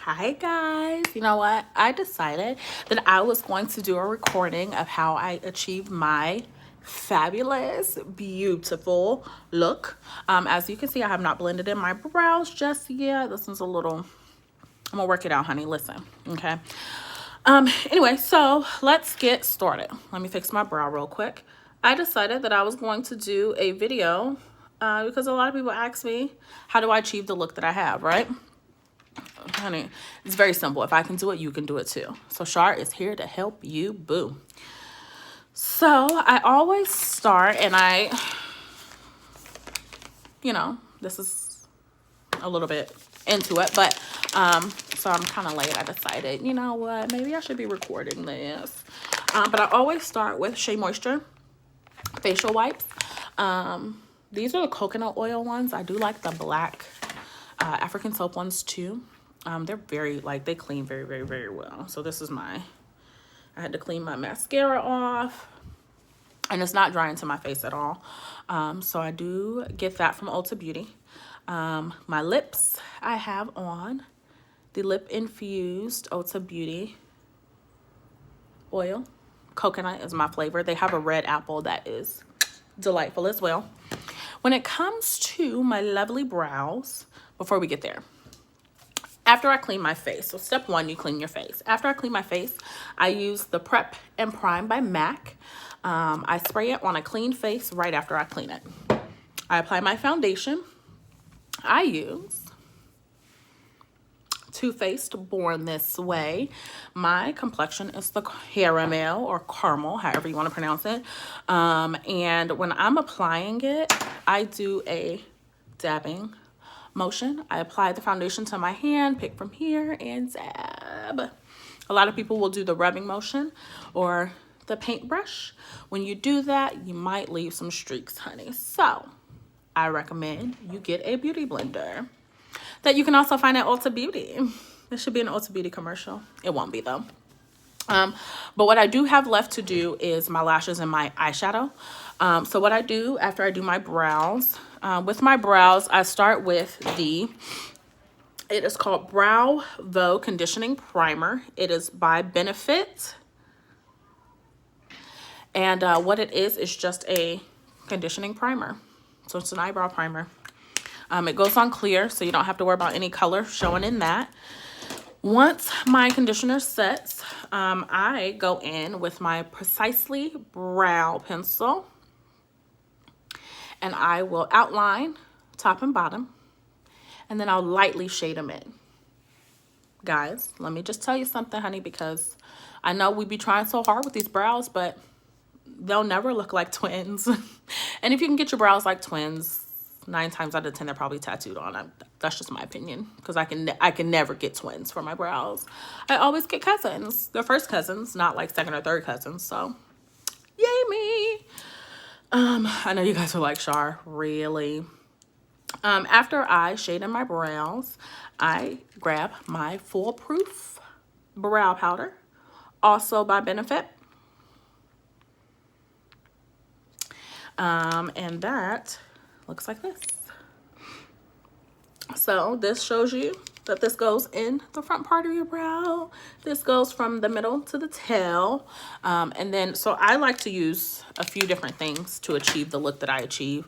Hi guys, you know what? I decided that I was going to do a recording of how I achieved my fabulous, beautiful look. As you can see, I have not blended in my brows just yet. This one's a little, I'm gonna work it out, honey. Listen, okay? Anyway, so let's get started. Let me fix my brow real quick. I decided that I was going to do a video because a lot of people ask me, how do I achieve the look that I have, right? Honey, it's very simple. If I can do it, you can do it too. So Shar is here to help you, boo. So I always start, and this is a little bit into it, but so I'm kind of late. I decided, you know what, maybe I should be recording this. But I always start with Shea Moisture facial wipes. These are the coconut oil ones. I do like the black African soap ones too. They're very, they clean very, very, very well. So this is I had to clean my mascara off, and it's not drying to my face at all. So I do get that from Ulta Beauty. My lips, I have on the Lip Infused Ulta Beauty oil. Coconut is my flavor. They have a red apple that is delightful as well. When it comes to my lovely brows, before we get there, after I clean my face, so step one, you clean your face. After I clean my face, I use the Prep and Prime by MAC. I spray it on a clean face right after I clean it. I apply my foundation. I use Too Faced Born This Way. My complexion is the caramel or caramel, however you want to pronounce it. And when I'm applying it, I do a dabbing motion. I apply the foundation to my hand, pick from here, and dab. A lot of people will do the rubbing motion or the paintbrush. When you do that, you might leave some streaks, honey. So I recommend you get a beauty blender that you can also find at Ulta Beauty. This should be an Ulta Beauty commercial. It won't be though. But what I do have left to do is my lashes and my eyeshadow. So what I do after I do my brows, with my brows, I start with it is called Brow Vogue Conditioning Primer. It is by Benefit. And what it is just a conditioning primer. So it's an eyebrow primer. It goes on clear, so you don't have to worry about any color showing in that. Once my conditioner sets, I go in with my Precisely brow pencil, and I will outline top and bottom, and then I'll lightly shade them in. Guys, let me just tell you something, honey, because I know we be trying so hard with these brows, but they'll never look like twins. And if you can get your brows like twins, 9 times out of 10 they're probably tattooed on. That's just my opinion, because I can never get twins for my brows. I always get cousins. They're first cousins, not like second or third cousins. So yay me. I know you guys are like, Shar, really? After I shade in my brows, I grab my Foolproof brow powder, also by Benefit. And that looks like this. So this shows you that this goes in the front part of your brow. This goes from the middle to the tail. And then, so I like to use a few different things to achieve the look that I achieve.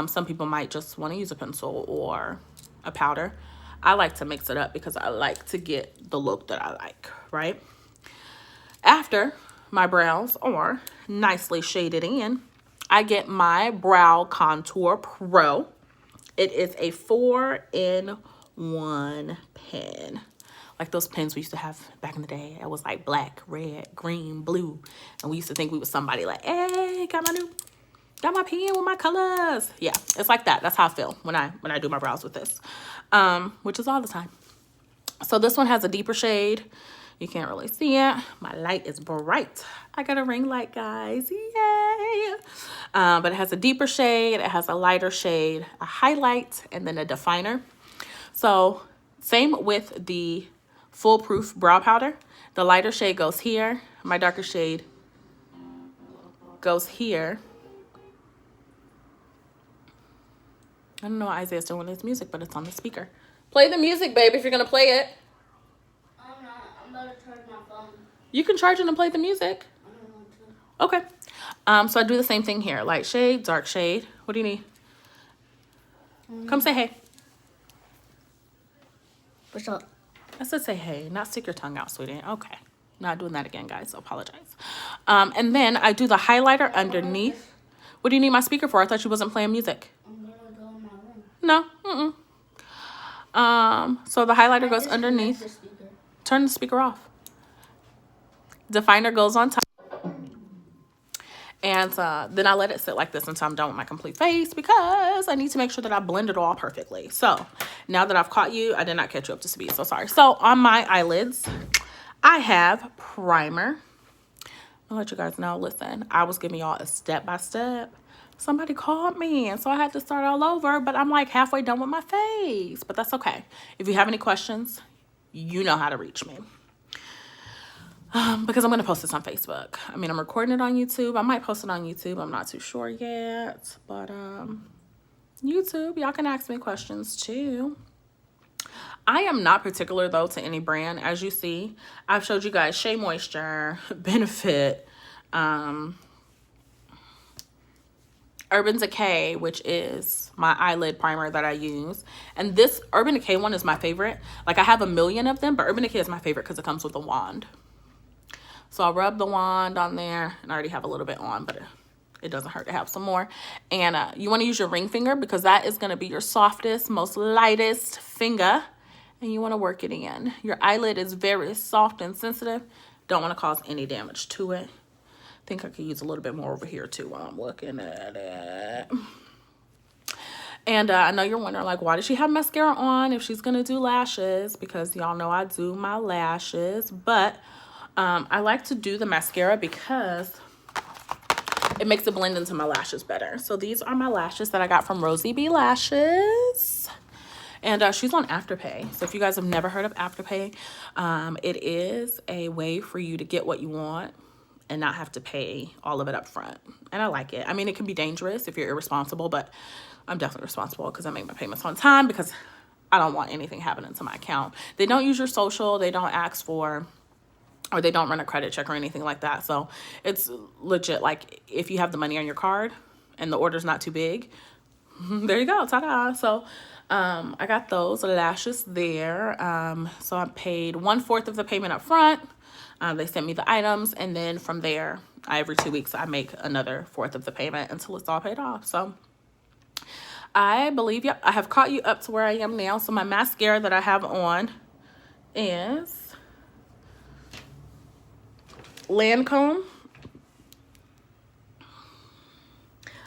Some people might just want to use a pencil or a powder. I like to mix it up because I like to get the look that I like, right? After my brows are nicely shaded in, I get my Brow Contour Pro. It is a 4-in-1 pen. Like those pens we used to have back in the day. It was like black, red, green, blue. And we used to think we was somebody like, hey, got my pen with my colors. Yeah, it's like that. That's how I feel when I do my brows with this, which is all the time. So this one has a deeper shade. You can't really see it. My light is bright. I got a ring light, guys. Yay! But it has a deeper shade. It has a lighter shade, a highlight, and then a definer. So same with the Foolproof brow powder. The lighter shade goes here. My darker shade goes here. I don't know what Isaiah's doing with his music, but it's on the speaker. Play the music, babe, if you're going to play it. You can charge it and play the music. Okay. So I do the same thing here. Light shade, dark shade. What do you need? Come say hey. What's up? I said say hey, not stick your tongue out, sweetie. Okay. Not doing that again, guys. So apologize. And then I do the highlighter underneath. What do you need my speaker for? I thought you wasn't playing music. I'm gonna go in my room. No. So the highlighter goes underneath. Turn the speaker off. Definer goes on top. And then I let it sit like this until I'm done with my complete face because I need to make sure that I blend it all perfectly. So now that I've caught you, I did not catch you up to speed. So sorry. So on my eyelids, I have primer. I'll let you guys know. Listen, I was giving y'all a step-by-step. Somebody called me, and so I had to start all over. But I'm like halfway done with my face. But that's okay. If you have any questions, you know how to reach me. Because I'm going to post this on Facebook. I mean, I'm recording it on YouTube. I might post it on YouTube. I'm not too sure yet. But YouTube, y'all can ask me questions too. I am not particular, though, to any brand. As you see, I've showed you guys Shea Moisture, Benefit, Urban Decay, which is my eyelid primer that I use. And this Urban Decay one is my favorite. Like, I have a million of them, but Urban Decay is my favorite because it comes with a wand. So I'll rub the wand on there, and I already have a little bit on, but it doesn't hurt to have some more. And you want to use your ring finger because that is going to be your softest, most lightest finger. And you want to work it in. Your eyelid is very soft and sensitive. Don't want to cause any damage to it. I think I could use a little bit more over here too while I'm looking at it. And I know you're wondering, like, why does she have mascara on if she's going to do lashes? Because y'all know I do my lashes. But I like to do the mascara because it makes it blend into my lashes better. So these are my lashes that I got from Rosie B Lashes. And she's on Afterpay. So if you guys have never heard of Afterpay, it is a way for you to get what you want and not have to pay all of it up front. And I like it. I mean, it can be dangerous if you're irresponsible, but I'm definitely responsible because I make my payments on time because I don't want anything happening to my account. They don't use your social. They don't ask for, or they don't run a credit check or anything like that. So it's legit. Like, if you have the money on your card and the order's not too big, there you go. Ta-da. So I got those lashes there. So I paid 1/4 of the payment up front. They sent me the items, and then from there, every 2 weeks, I make another 1/4 of the payment until it's all paid off. So I believe, yep, I have caught you up to where I am now. So my mascara that I have on is Lancome.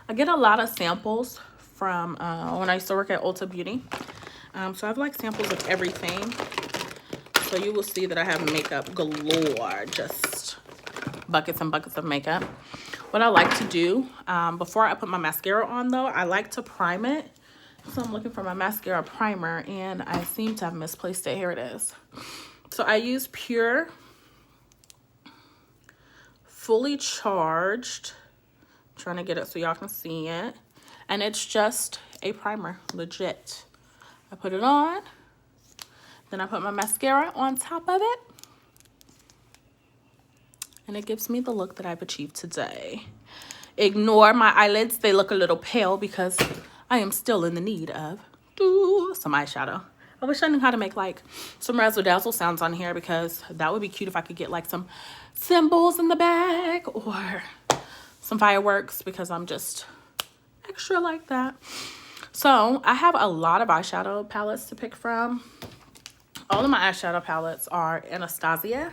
I get a lot of samples from when I used to work at Ulta Beauty. So I have like samples of everything. So you will see that I have makeup galore, just buckets and buckets of makeup. What I like to do, before I put my mascara on though, I like to prime it. So I'm looking for my mascara primer and I seem to have misplaced it. Here it is. So I use Pure Fully Charged. I'm trying to get it so y'all can see it. And it's just a primer, legit. I put it on. Then I put my mascara on top of it. And it gives me the look that I've achieved today. Ignore my eyelids. They look a little pale because I am still in the need of some eyeshadow. I wish I knew how to make like some razzle dazzle sounds on here because that would be cute if I could get like some cymbals in the back or some fireworks because I'm just extra like that. So I have a lot of eyeshadow palettes to pick from. All of my eyeshadow palettes are Anastasia,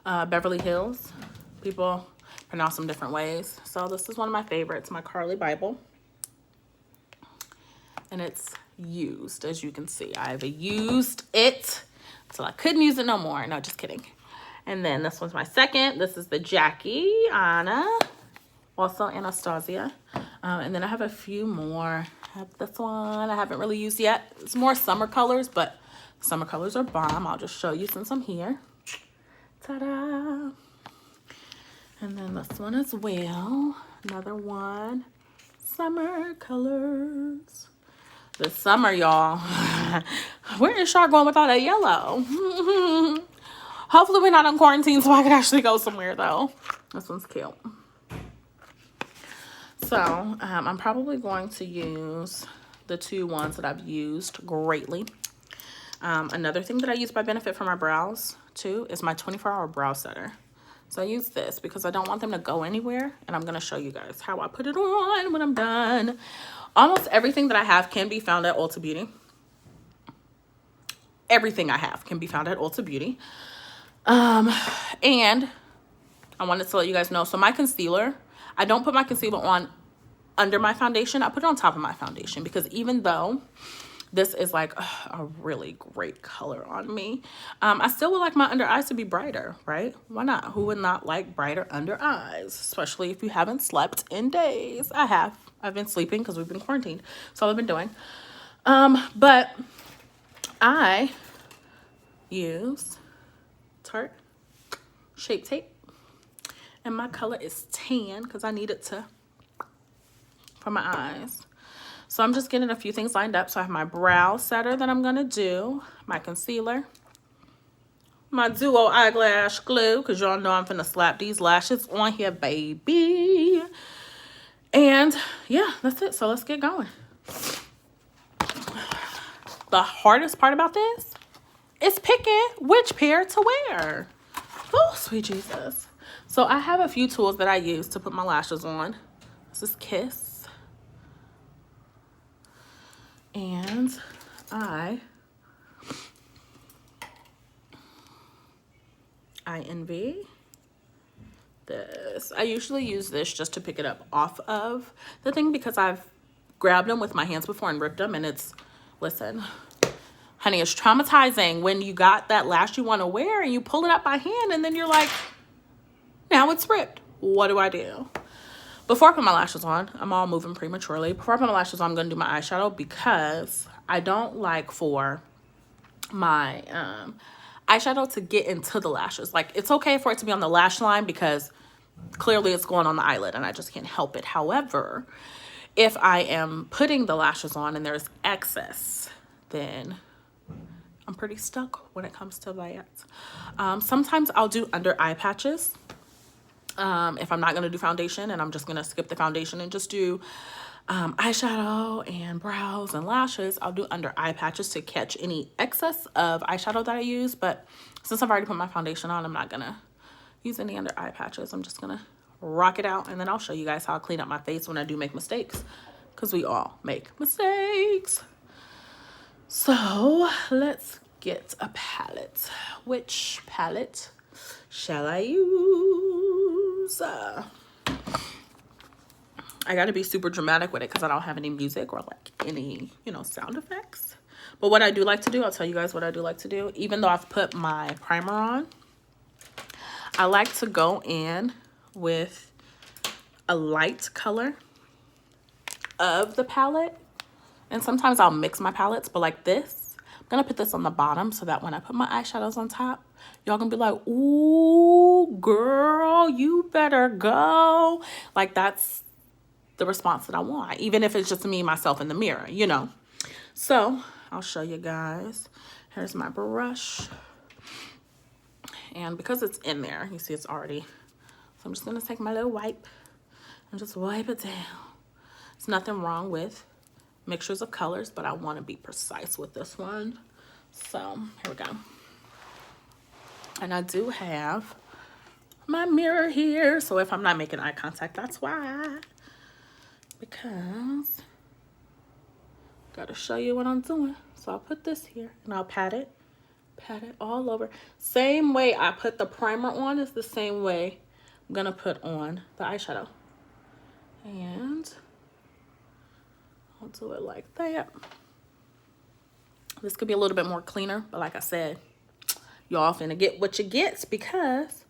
Beverly Hills. People pronounce them different ways. So this is one of my favorites, my Carly Bible. And it's used, as you can see. I've used it until I couldn't use it no more. No, just kidding. And then this one's my second. This is the Jackie Anna, also Anastasia. And then I have a few more. I have this one I haven't really used yet. It's more summer colors, but summer colors are bomb. I'll just show you since I'm here. Ta-da! And then this one as well. Another one. Summer colors. This summer, y'all. Where is Char going with all that yellow? Hopefully we're not in quarantine so I can actually go somewhere though. This one's cute. So I'm probably going to use the two ones that I've used greatly. Another thing that I use by Benefit for my brows too is my 24-hour brow setter. So I use this because I don't want them to go anywhere, and I'm going to show you guys how I put it on when I'm done. Almost everything that I have can be found at Ulta Beauty. Everything I have can be found at Ulta Beauty. And I wanted to let you guys know, so my concealer, I don't put my concealer on under my foundation. I put it on top of my foundation because even though this is like a really great color on me, I still would like my under eyes to be brighter, right? Why not? Who would not like brighter under eyes? Especially if you haven't slept in days. I have. I've been sleeping because we've been quarantined. That's all I've been doing. But I use Tarte Shape Tape. And my color is tan because I need it to, for my eyes. So I'm just getting a few things lined up. So I have my brow setter that I'm going to do. My concealer. My Duo eyelash glue. Because y'all know I'm finna slap these lashes on here, baby. And yeah, that's it. So let's get going. The hardest part about this is picking which pair to wear. Oh, sweet Jesus. So I have a few tools that I use to put my lashes on. This is Kiss. And I envy this. I usually use this just to pick it up off of the thing because I've grabbed them with my hands before and ripped them, and it's, listen, honey, it's traumatizing when you got that lash you want to wear and you pull it up by hand and then you're like, now it's ripped. What do I do? Before I put my lashes on, I'm all moving prematurely. Before I put my lashes on, I'm going to do my eyeshadow because I don't like for my eyeshadow to get into the lashes. Like, it's okay for it to be on the lash line because clearly it's going on the eyelid and I just can't help it. However, if I am putting the lashes on and there's excess, then I'm pretty stuck when it comes to that. Sometimes I'll do under eye patches. If I'm not going to do foundation and I'm just going to skip the foundation and just do eyeshadow and brows and lashes, I'll do under eye patches to catch any excess of eyeshadow that I use. But since I've already put my foundation on, I'm not going to use any under eye patches. I'm just going to rock it out, and then I'll show you guys how I clean up my face when I do make mistakes, because we all make mistakes. So let's get a palette. Which palette shall I use? I gotta be super dramatic with it because I don't have any music or like any, sound effects. But what I do like to do, I'll tell you guys what I do like to do. Even though I've put my primer on, I like to go in with a light color of the palette. And sometimes I'll mix my palettes, but like this, I'm gonna put this on the bottom so that when I put my eyeshadows on top, y'all gonna be like, ooh, girl, you better go. Like, that's the response that I want, even if it's just me, myself in the mirror, So I'll show you guys. Here's my brush. And because it's in there, you see it's already, so I'm just gonna take my little wipe and just wipe it down. There's nothing wrong with mixtures of colors, but I want to be precise with this one. So here we go. And I do have my mirror here, so if I'm not making eye contact, that's why. Because gotta show you what I'm doing. So I'll put this here and I'll pat it all over. Same way I put the primer on is the same way I'm gonna put on the eyeshadow. And I'll do it like that. This could be a little bit more cleaner, but like I said, y'all finna get what you get because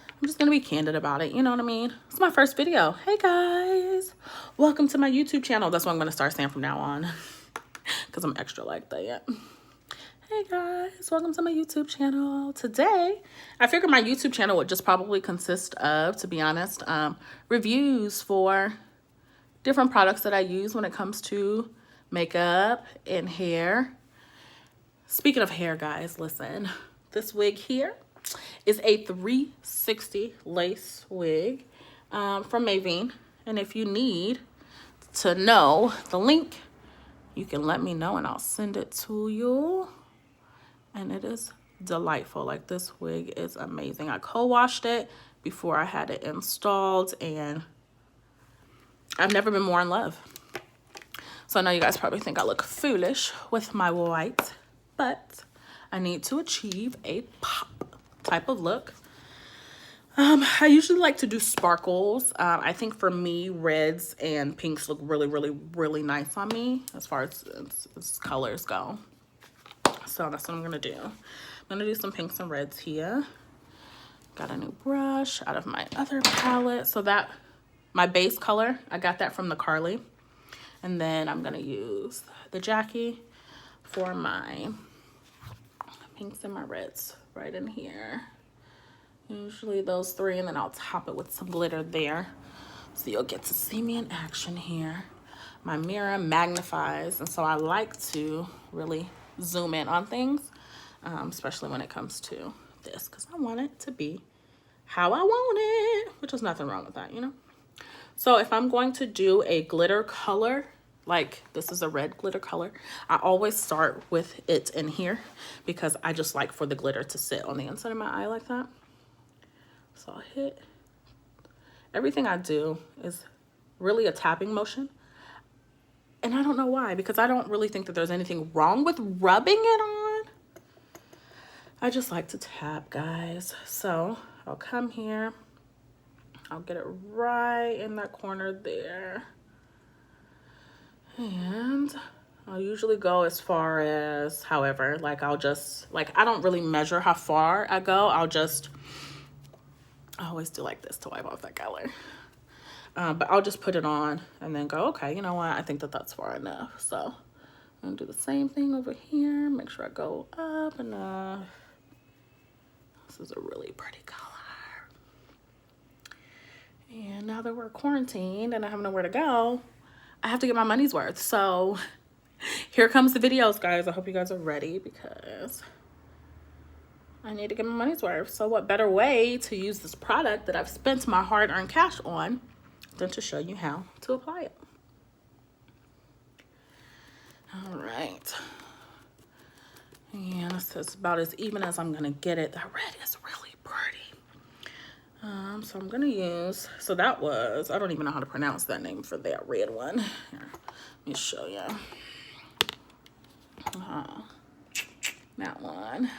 I'm just gonna be candid about it. You know what I mean? It's my first video. Hey guys, welcome to my YouTube channel. That's what I'm gonna start saying from now on because I'm extra like that. Hey guys, welcome to my YouTube channel. Today, I figured my YouTube channel would just probably consist of, to be honest, reviews for different products that I use when it comes to makeup and hair. Speaking of hair, guys, listen, this wig here is a 360 lace wig from Maveen. And if you need to know the link, you can let me know and I'll send it to you. And it is delightful. Like, this wig is amazing. I co-washed it before I had it installed, and I've never been more in love. So I know you guys probably think I look foolish with my white, but I need to achieve a pop type of look. I usually like to do sparkles. I think for me, reds and pinks look really, really, really nice on me as far as colors go. So that's what I'm gonna do. I'm gonna do some pinks and reds here. Got a new brush out of my other palette. So that, my base color, I got that from the Carly. And then I'm gonna use the Jackie for my pinks and my reds right in here. Usually those three, and then I'll top it with some glitter there. So you'll get to see me in action here. My mirror magnifies, and so I like to really zoom in on things, especially when it comes to this, because I want it to be how I want it, which is nothing wrong with that, you know? So if I'm going to do a glitter color, like this is a red glitter color, I always start with it in here because I just like for the glitter to sit on the inside of my eye like that. So I'll hit, everything I do is really a tapping motion. And I don't know why, because I don't really think that there's anything wrong with rubbing it on. I just like to tap, guys. So I'll come here. I'll get it right in that corner there. And I'll usually go as far as, however, like I'll just, like I don't really measure how far I go. I always do like this to wipe off that color. But I'll just put it on and then go, okay, you know what? I think that that's far enough. So I'm gonna do the same thing over here. Make sure I go up enough. This is a really pretty color. And now that we're quarantined and I have nowhere to go, I have to get my money's worth. So here comes the videos, guys. I hope you guys are ready because I need to get my money's worth. So what better way to use this product that I've spent my hard-earned cash on than to show you how to apply it. All right. And it's about as even as I'm gonna get it. That red is really pretty. So I'm gonna use, so that was, I don't even know how to pronounce that name for that red one. Here, let me show you. That one.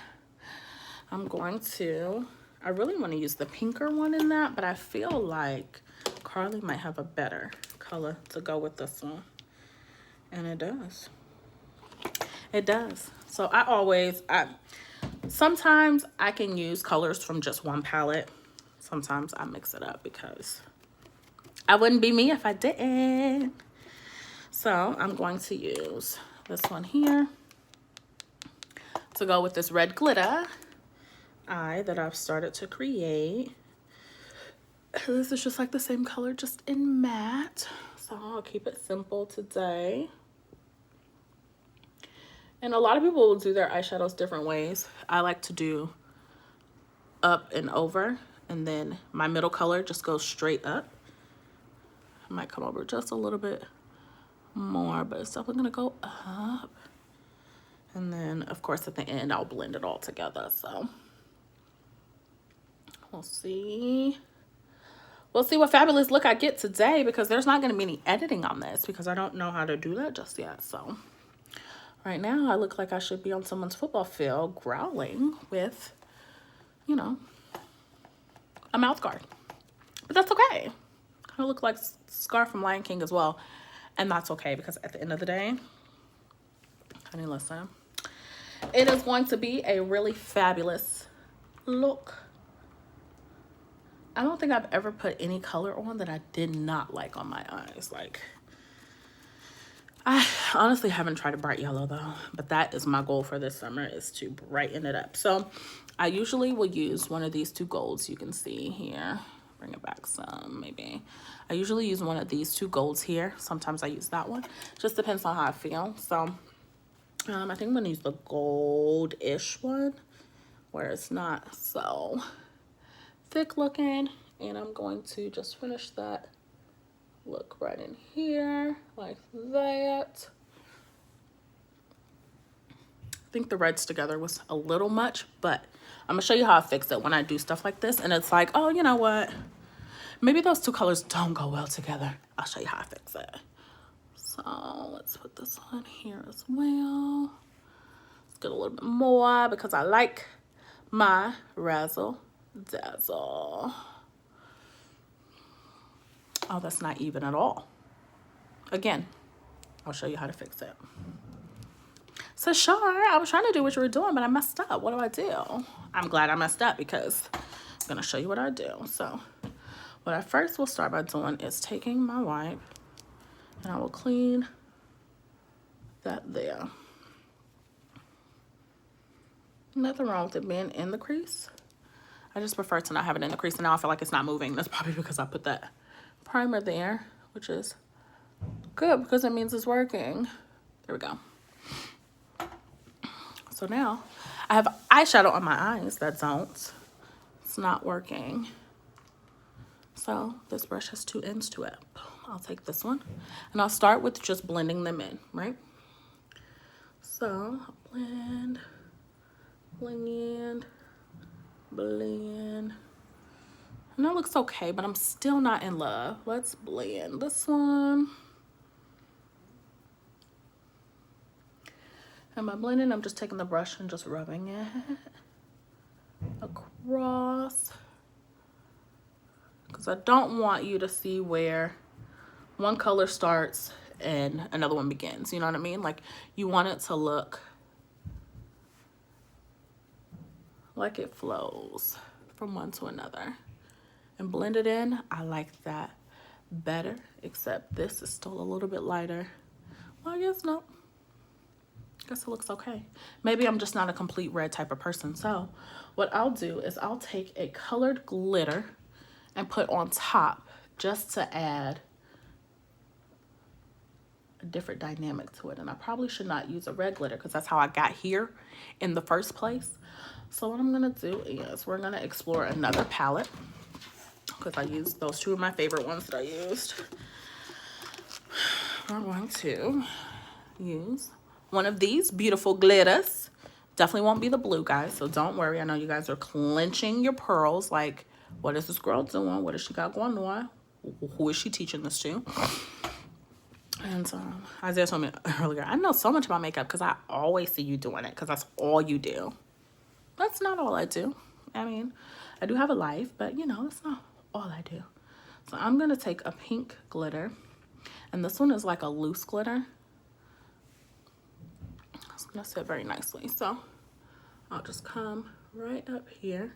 I'm going to, I really want to use the pinker one in that, but I feel like Carly might have a better color to go with this one. And it does. It does. So sometimes I can use colors from just one palette. Sometimes I mix it up because I wouldn't be me if I didn't. So I'm going to use this one here to go with this red glitter eye that I've started to create. This is just like the same color, just in matte. So I'll keep it simple today. And a lot of people will do their eyeshadows different ways. I like to do up and over, and then my middle color just goes straight up. I might come over just a little bit more, but it's definitely gonna go up. And then, of course, at the end, I'll blend it all together. So we'll see. We'll see what fabulous look I get today, because there's not going to be any editing on this because I don't know how to do that just yet. So right now I look like I should be on someone's football field growling with, you know, a mouth guard. But that's okay. I look like Scar from Lion King as well. And that's okay, because at the end of the day, honey, listen, it is going to be a really fabulous look. I don't think I've ever put any color on that I did not like on my eyes. Like, I honestly haven't tried a bright yellow though, but that is my goal for this summer, is to brighten it up. So I usually will use one of these two golds you can see here. Bring it back some, maybe. I usually use one of these two golds here. Sometimes I use that one. Just depends on how I feel. So I think I'm gonna use the gold-ish one. where it's not so thick looking. And I'm going to just finish that look right in here like that. I think the reds together was a little much, but I'm gonna show you how I fix it when I do stuff like this. And it's like, oh, you know what? Maybe those two colors don't go well together. I'll show you how I fix it. So let's put this on here as well. Let's get a little bit more because I like my razzle dazzle. Oh, that's not even at all. Again, I'll show you how to fix it. So sure, I was trying to do what you were doing, but I messed up. What do I do? I'm glad I messed up because I'm gonna show you what I do. So what I first will start by doing is taking my wipe and I will clean that there. Nothing wrong with it being in the crease. I just prefer to not have it in the crease, and now I feel like it's not moving. That's probably because I put that primer there, which is good because it means it's working. There we go. So now I have eyeshadow on my eyes that don't. It's not working. So this brush has two ends to it. I'll take this one and I'll start with just blending them in, right? So I'll blend, blend, blend. And that looks okay, but I'm still not in love. Let's blend this one. And by blending, I'm just taking the brush and just rubbing it across. Because I don't want you to see where one color starts and another one begins. You know what I mean? Like, you want it to look like it flows from one to another. And blend it in, I like that better, except this is still a little bit lighter. Well, I guess no. I guess it looks okay. Maybe I'm just not a complete red type of person. So what I'll do is I'll take a colored glitter and put on top just to add a different dynamic to it. And I probably should not use a red glitter because that's how I got here in the first place. So what I'm gonna do is we're gonna explore another palette because I used those two of my favorite ones that I used. We're going to use one of these beautiful glitters. Definitely won't be the blue, guys, so don't worry. I know you guys are clenching your pearls like, what is this girl doing? What does she got going on? Who is she teaching this to? And Isaiah told me earlier, I know so much about makeup because I always see you doing it because that's all you do. That's not all I do. I mean, I do have a life, but you know, it's not all I do. So I'm going to take a pink glitter, and this one is like a loose glitter. It's going to sit very nicely. So I'll just come right up here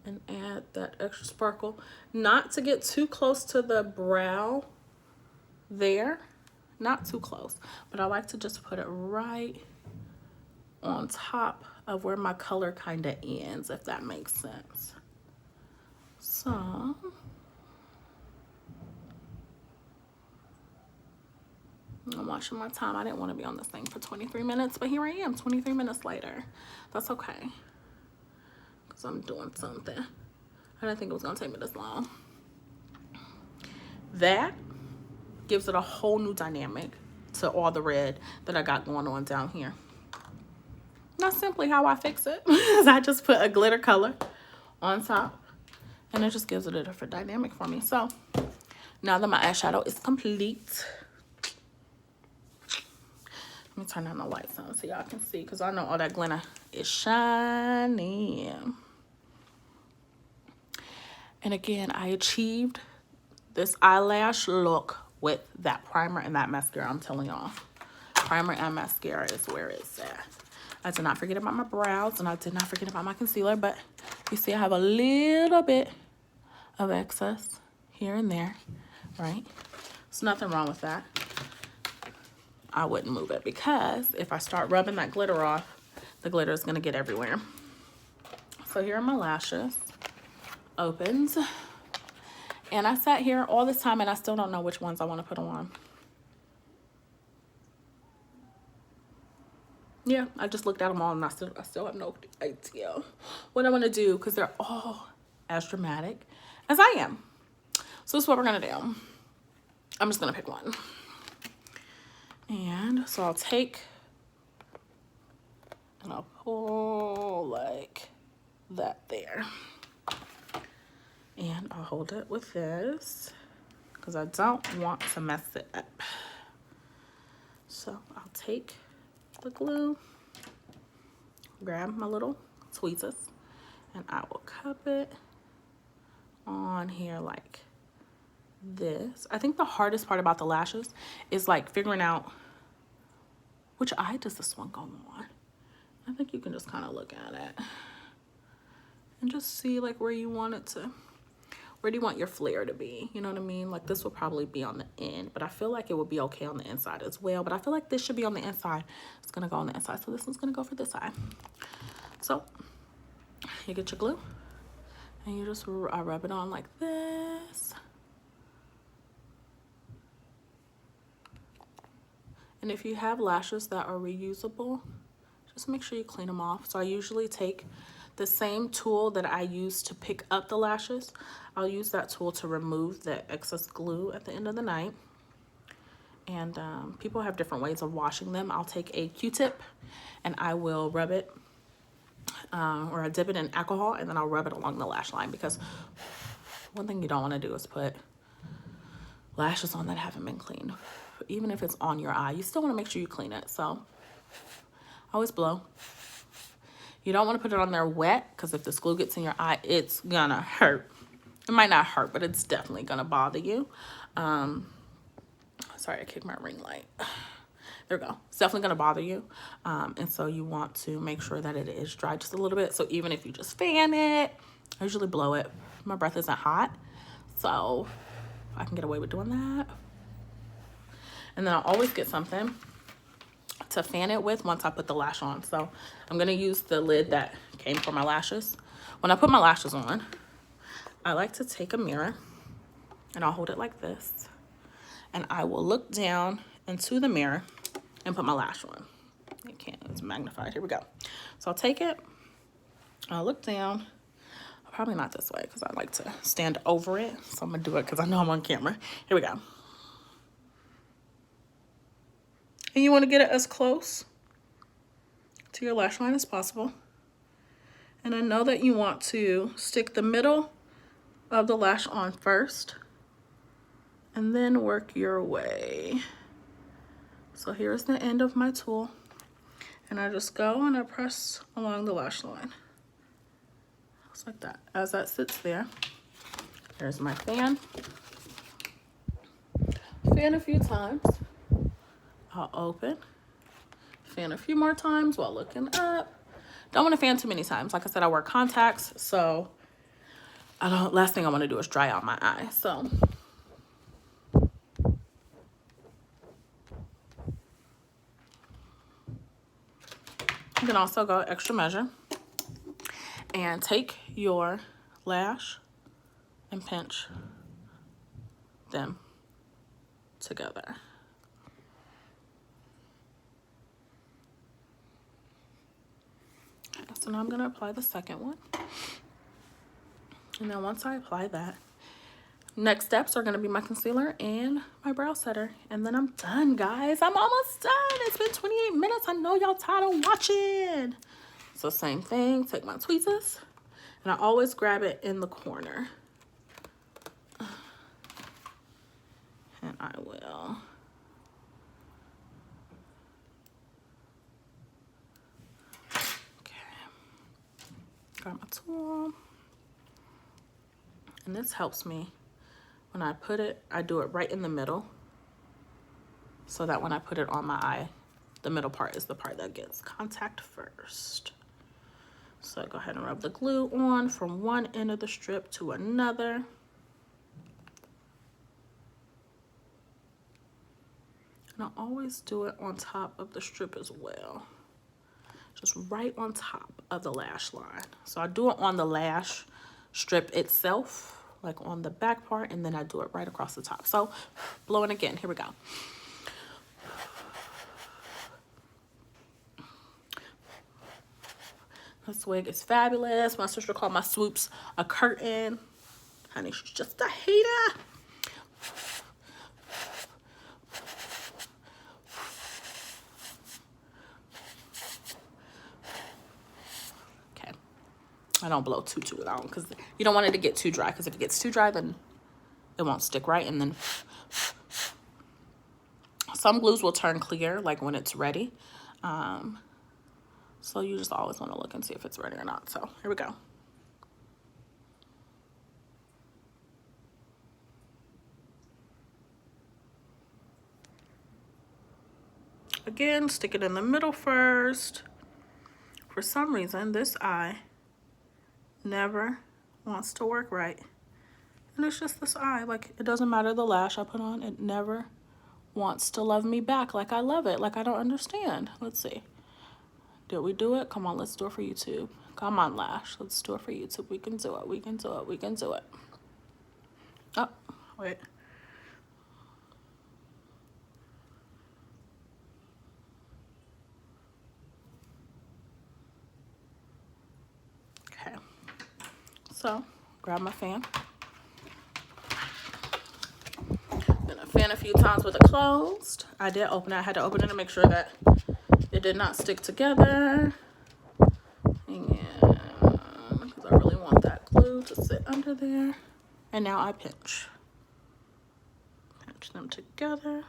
and add that extra sparkle, not to get too close to the brow there, not too close, but I like to just put it right on top of where my color kind of ends, if that makes sense. So I'm watching my time. I didn't want to be on this thing for 23 minutes, but here I am 23 minutes later. That's okay, because I'm doing something. I didn't think it was going to take me this long. That gives it a whole new dynamic to all the red that I got going on down here. That's simply how I fix it. I just put a glitter color on top, and it just gives it a different dynamic for me. So now that my eyeshadow is complete, let me turn on the lights on so y'all can see, because I know all that glitter is shiny. And again, I achieved this eyelash look with that primer and that mascara. I'm telling y'all, primer and mascara is where it's at. I did not forget about my brows, and I did not forget about my concealer, but you see I have a little bit of excess here and there, right? There's nothing wrong with that. I wouldn't move it, because if I start rubbing that glitter off, the glitter is going to get everywhere. So here are my lashes opened, and I sat here all this time and I still don't know which ones I want to put on. yeah, I just looked at them all and I still have no idea what I'm gonna do because they're all as dramatic as I am. So this is what we're gonna do. I'm just gonna pick one. And so I'll take and I'll pull like that there. And I'll hold it with this because I don't want to mess it up. So I'll take the glue, grab my little tweezers, and I will cup it on here like this. I think the hardest part about the lashes is like figuring out which eye does this one go on. I think you can just kind of look at it and just see like where you want it to, where do you want your flare to be? You know what I mean? Like this will probably be on the end, but I feel like it would be okay on the inside as well. But I feel like this should be on the inside. It's gonna go on the inside. So this one's gonna go for this eye. So you get your glue and you just rub it on like this. And if you have lashes that are reusable, just make sure you clean them off. So I usually take the same tool that I use to pick up the lashes. I'll use that tool to remove the excess glue at the end of the night. And people have different ways of washing them. I'll take a Q-tip and I will rub it, or I dip it in alcohol and then I'll rub it along the lash line, because one thing you don't want to do is put lashes on that haven't been cleaned. Even if it's on your eye, you still want to make sure you clean it. So always blow. You don't want to put it on there wet, because if this glue gets in your eye, it's gonna hurt. It might not hurt, but it's definitely gonna bother you. Sorry, I kicked my ring light. There we go. It's definitely gonna bother you. And so you want to make sure that it is dry just a little bit. So even if you just fan it, I usually blow it. My breath isn't hot, so I can get away with doing that. And then I'll always get something to fan it with once I put the lash on. So I'm gonna use the lid that came for my lashes. When I put my lashes on, I like to take a mirror and I'll hold it like this. And I will look down into the mirror and put my lash on. It can't, it's magnified. Here we go. So I'll take it, I'll look down. Probably not this way because I like to stand over it. So I'm gonna do it because I know I'm on camera. Here we go. And you want to get it as close to your lash line as possible. And I know that you want to stick the middle of the lash on first and then work your way. So here's the end of my tool. And I just go and I press along the lash line. Just like that. As that sits there, there's my fan. Fan a few times. I'll open, fan a few more times while looking up. Don't want to fan too many times. Like I said, I wear contacts, so last thing I want to do is dry out my eye. So you can also go extra measure and take your lash and pinch them together. So now I'm going to apply the second one. And then once I apply that, next steps are going to be my concealer and my brow setter. And then I'm done, guys. I'm almost done. It's been 28 minutes. I know y'all tired of watching. So same thing. Take my tweezers. And I always grab it in the corner. And I will... Grab my tool, and this helps me when I put it, I do it right in the middle so that when I put it on my eye, the middle part is the part that gets contact first. So I go ahead and rub the glue on from one end of the strip to another. And I always do it on top of the strip as well. Just right on top of the lash line. So I do it on the lash strip itself, like on the back part, and then I do it right across the top. So blowing again, here we go. This wig is fabulous. My sister called my swoops a curtain. Honey, she's just a hater. Okay. I don't blow too long because you don't want it to get too dry, because if it gets too dry, then it won't stick right. And then some glues will turn clear, like when it's ready. So you just always want to look and see if it's ready or not. So here we go. Again, stick it in the middle first. For some reason, this eye never wants to work right. And it's just this eye. Like, it doesn't matter the lash I put on. It never wants to love me back like I love it. Like, I don't understand. Let's see. Did we do it? Come on, let's do it for YouTube. Come on, lash. Let's do it for YouTube. We can do it. We can do it. We can do it. Oh, wait. Okay. So, grab my fan. Gonna fan a few times with it closed. I did open it. I had to open it to make sure that it did not stick together. And because I really want that glue to sit under there. And now I pinch. Pinch them together.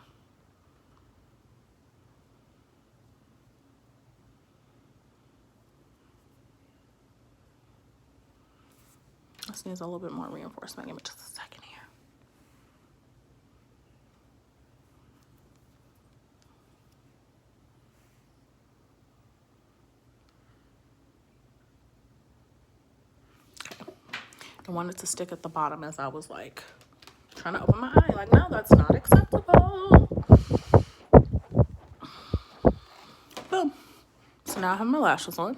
This needs a little bit more reinforcement. Give me just a second here. Okay. I wanted to stick at the bottom as I was like trying to open my eye. Like, no, that's not acceptable. Boom. So now I have my lashes on.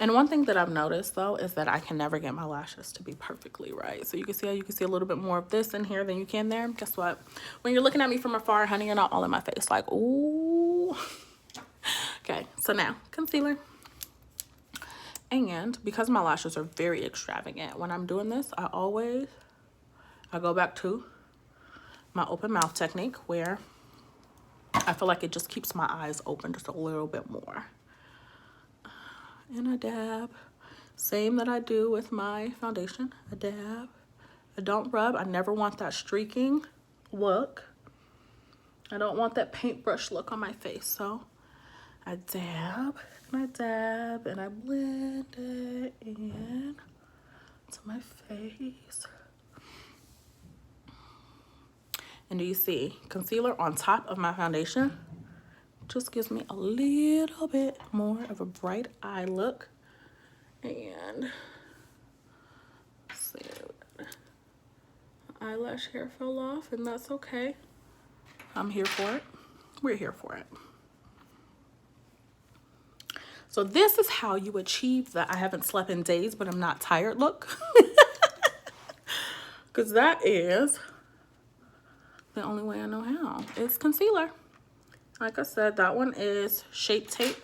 And one thing that I've noticed though is that I can never get my lashes to be perfectly right. So you can see how you can see a little bit more of this in here than you can there. Guess what? When you're looking at me from afar, honey, you're not all in my face. Like, ooh. Okay, so now concealer. And because my lashes are very extravagant, when I'm doing this, I go back to my open mouth technique, where I feel like it just keeps my eyes open just a little bit more. And a dab, same that I do with my foundation. A dab, I don't rub. I never want that streaking look. I don't want that paintbrush look on my face. So I dab and I dab and I blend it in to my face. And do you see concealer on top of my foundation? Just gives me a little bit more of a bright eye look. And see, eyelash hair fell off, and that's okay. I'm here for it. We're here for it. So this is how you achieve the I haven't slept in days but I'm not tired look. Because that is the only way I know how. It's concealer. Like I said, that one is Shape Tape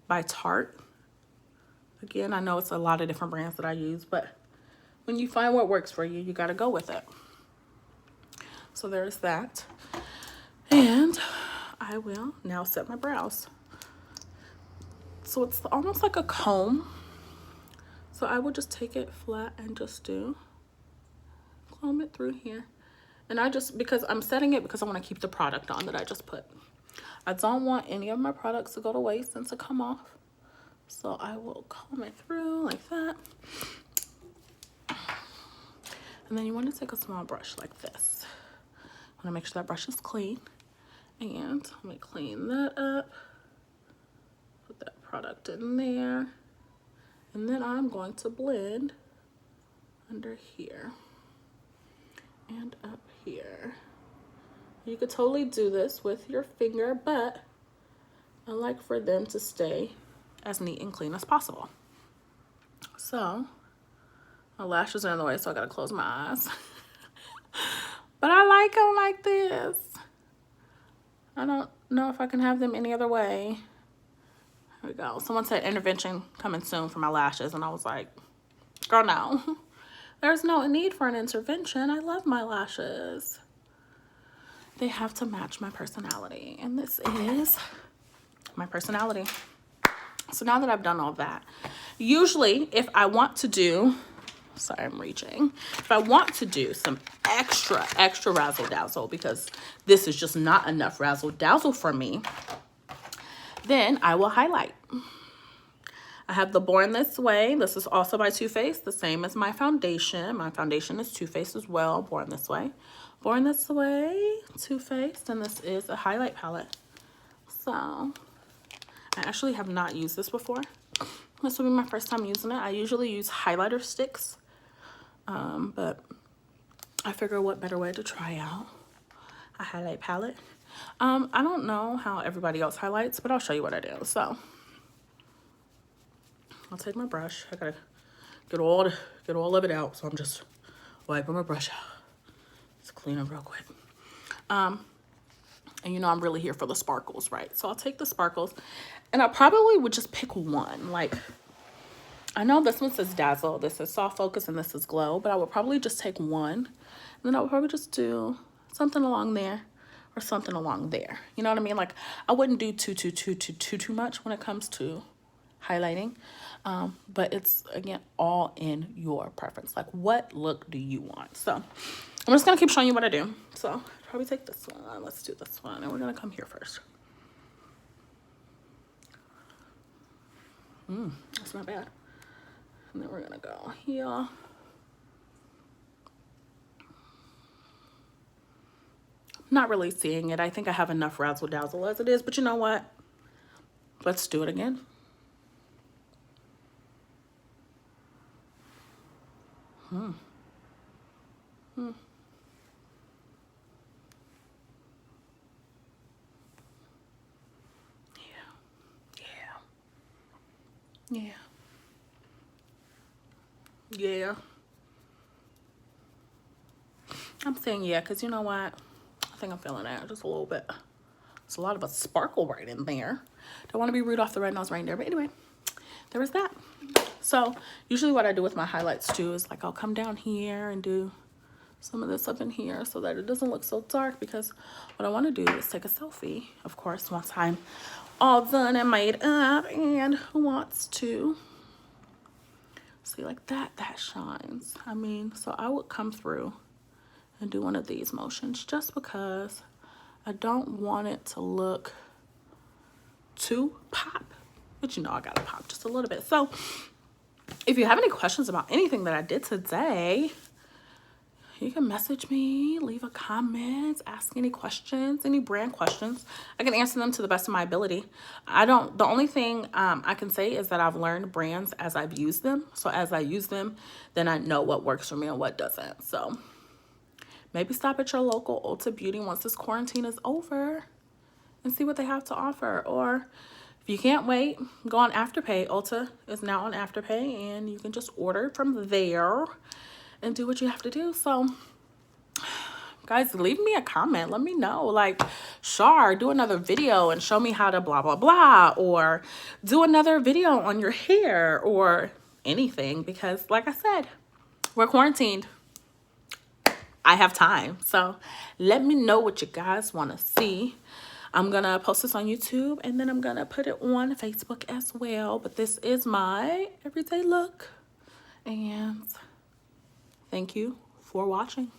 by Tarte. Again, I know it's a lot of different brands that I use, but when you find what works for you, you got to go with it. So there's that. And I will now set my brows. So it's almost like a comb. So I will just take it flat and just comb it through here. And because I'm setting it because I want to keep the product on that I just put. I don't want any of my products to go to waste and to come off. So I will comb it through like that. And then you want to take a small brush like this. I want to make sure that brush is clean. And let me clean that up. Put that product in there. And then I'm going to blend under here and up here. You could totally do this with your finger, but I like for them to stay as neat and clean as possible. So my lashes are in the way, so I gotta close my eyes. But I like them like this. I don't know if I can have them any other way. Here we go. Someone said intervention coming soon for my lashes, and I was like, girl, no. There's no need for an intervention. I love my lashes. They have to match my personality, and this is my personality. So now that I've done all that, usually if I want to do, sorry, I'm reaching. If I want to do some extra razzle dazzle, because this is just not enough razzle dazzle for me, then I will highlight. I have the Born This Way. This is also by Too Faced, the same as my foundation. My foundation is Too Faced as well, Born This Way. Born This Way, Too Faced, and this is a highlight palette. So, I actually have not used this before. This will be my first time using it. I usually use highlighter sticks, but I figure what better way to try out a highlight palette. I don't know how everybody else highlights, but I'll show you what I do. So, I'll take my brush. I gotta get all of it out, so I'm just wiping my brush out. Let's clean up real quick. And you know I'm really here for the sparkles, right? So I'll take the sparkles, and I probably would just pick one. Like, I know this one says Dazzle, this is Soft Focus, and this is Glow, but I would probably just take one, and then I would probably just do something along there or something along there. You know what I mean? Like, I wouldn't do too much when it comes to highlighting, but it's, again, all in your preference. Like, what look do you want? So I'm just gonna keep showing you what I do. So probably take this one. Let's do this one, and we're gonna come here first. That's not bad. And then we're gonna go here. Not really seeing it. I think I have enough razzle dazzle as it is, but you know what? Let's do it again. Yeah. I'm saying yeah, because you know what? I think I'm feeling that just a little bit. It's a lot of a sparkle right in there. Don't want to be rude off the red-nosed reindeer, but anyway, there was that. So usually what I do with my highlights too is like I'll come down here and do some of this up in here so that it doesn't look so dark, because what I want to do is take a selfie, of course, once I'm all done and made up. And who wants to see like that? That shines. I mean, so I would come through and do one of these motions just because I don't want it to look too pop, but you know I gotta pop just a little bit. So if you have any questions about anything that I did today, you can message me, leave a comment, ask any questions, any brand questions. I can answer them to the best of my ability. The only thing I can say is that I've learned brands as I've used them. So as I use them, then I know what works for me and what doesn't. So maybe stop at your local Ulta Beauty once this quarantine is over and see what they have to offer. Or if you can't wait, go on Afterpay. Ulta is now on Afterpay, and you can just order from there and do what you have to do. So guys, leave me a comment. Let me know, like, Shar, do another video and show me how to blah, blah, blah, or do another video on your hair or anything, because like I said, we're quarantined. I have time. So let me know what you guys want to see. I'm going to post this on YouTube, and then I'm going to put it on Facebook as well. But this is my everyday look, and thank you for watching.